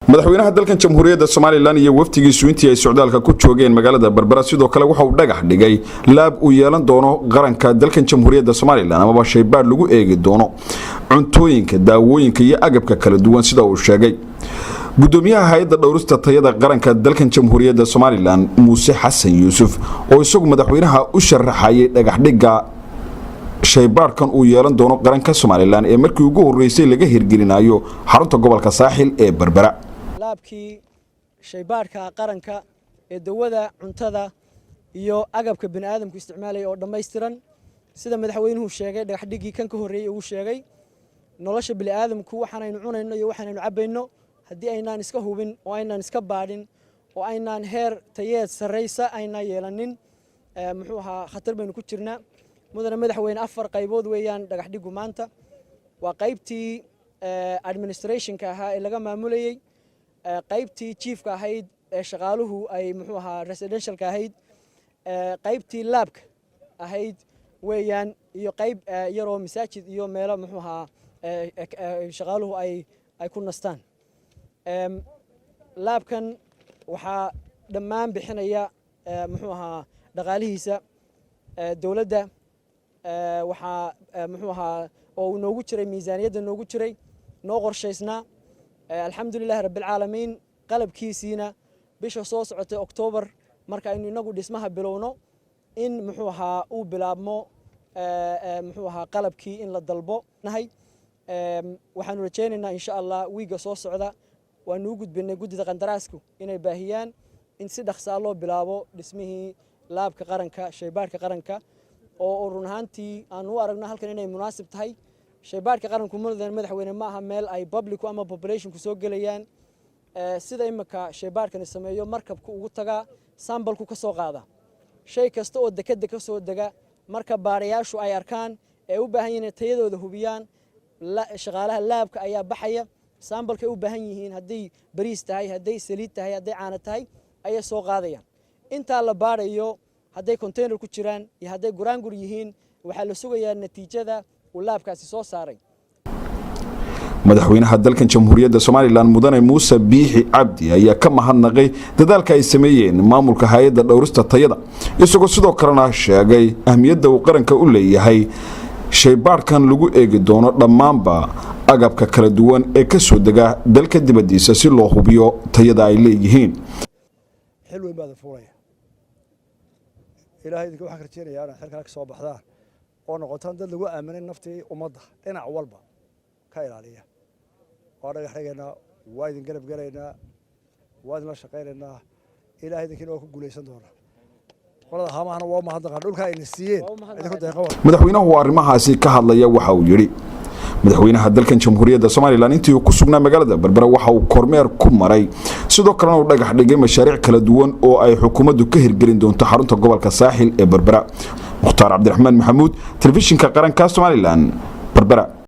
madaxweynaha dalkan jamhuuriyadda Soomaaliland iyo waftigiisu intii ay socdaalka ku joogeen magaalada Berbera sidoo kale waxa uu dhagax dhigay laab u yeelan doono qaranka dalkan jamhuuriyadda Soomaaliland ama shaybaar lagu eegi doono cuntooyinka daawooyinka iyo agabka kala duwan sida uu sheegay gudoomiyaha hay'adda dhowrista tayada qaranka dalkan jamhuuriyadda Soomaaliland Muuse Xasan Yuusuf oo isagu madaxweynaha u sharaxay dhagax dhiga shaybaarkan uu yeelan doono qaranka Soomaaliland ee markii ugu horeysay laga hirgelinayo xarunta gobolka Saaxil ee Berbera laabkii shaybaarka qaranka ee dawada cuntada iyo agabka bini'aadamku isticmaalay oo dhameystiran sida madaxweynuhu sheegay dhagax dhigii kan ka horeeyay uu sheegay nolosha bini'aadamku waxaanaynu cunayno iyo waxaanaynu cabayno haddii aynaan iska hubin oo aynaan iska baadhin oo aynaan heer tayeed sareysa aynaan yeelanin muxuu ahaa khatar baynu ku jirnaa mudane madaxweyne afar qaybood weeyaan dhagax dhigu maanta waa qaybtii administrationka ahaa ee laga maamulayay qaybtii chiefka ahayd ee shaqaaluhu ay muxuu ahaa residentialka ahayd qaybtii labka ahayd weeyaan iyo qayb yaroo masaajid iyo meelo muxuu ahaa shaqaaluhu ay ku nastaan labkan waxaa dhammaan bixinaya muxuu ahaa dhaqaalihiisa dawladda waxaa muxuu ahaa oo noogu jiray miisaaniyadda noogu jiray noo qorshaysnaa alxamdulillahi rabbil caalamiin qalabkiisiina bisha soo socotay October marka aynu inagu dhismaha bilowno in muxuu ahaa uu bilaabmo muxuu ahaa qalabkii in la dalbo nahay waxaanu rajaynaynaa insha Allah wiiga soo socda waanu u gudbinay guddida qandaraasku inay baahiyaan in si dhaqso ah loo bilaabo dhismihii laabka qaranka shaybaarka qaranka oo run ahaantii aan u aragno halkan inay munaasib tahay shaybaarka qaranku madaxweyne ma aha meel ay public ama populationku soo galayaan sida imaka shaybaarkani sameeyo markabku ugu taga sambalku ka soo qaada shay kasta oo dekada ka soo daga marka baarayaashu ay arkaan ee u baahan yihiin tayadooda hubiyaan shaqaalaha laabka ayaa baxaya sambalka u baahan yihiin haddii bariis tahay haddii saliid tahay haddii caano tahay ayay soo qaadayaan inta la baarayo hadday container ku jiraan iyo hadday guraangur yihiin waxa la sugayaa natiijada uu laabkaasi soo saaray madaxweynaha dalkan jamhuuriyadda Soomaaliland mudane Muuse Biixi Cabdi ayaa ka mahadnaqay dadaalka ay sameeyeen maamulka hay'adda dhowrista tayada isagoo sidoo kalena sheegay ahmiyadda uu qaranka u leeyahay shaybaarkan lagu eegi doono dhammaanba agabka kala duwan ee ka soo daga dalka dibadiisa si loo hubiyo tayada ay leeyihiin xilweyn baad fuulay ilaahay idinka waxa karjeenayaa in xilka ka soo baxdaan oo noqotaan dad lagu aaminay naftii ummadda dhinac walba ka ilaaliya oo dhagax dhigayna waa idin garab galaynaa waa idin la shaqaynaynaa ilaahay idinkiina waa ku guuleysan doonaa qolada haamahana waa mahadnaqa dhulka ay siiyeen idinku deeqo madaxweynuhu arrimahaasi ka hadlaya waxa uu yiri madaxweynaha dalkan jamhuuriyadda Soomaaliland intii uu ku sugnaa magaalada Berbera waxa uu kormeer ku maray sidoo kalena uu dhagax dhigay mashaariic kala duwan oo ay xukuumaddu ka hirgelin doonto xarunta gobolka Saaxil ee Berbera Mukhtaar Cabdiraxmaan Maxamuud telefishinka qaranka Soomaaliland Berbera.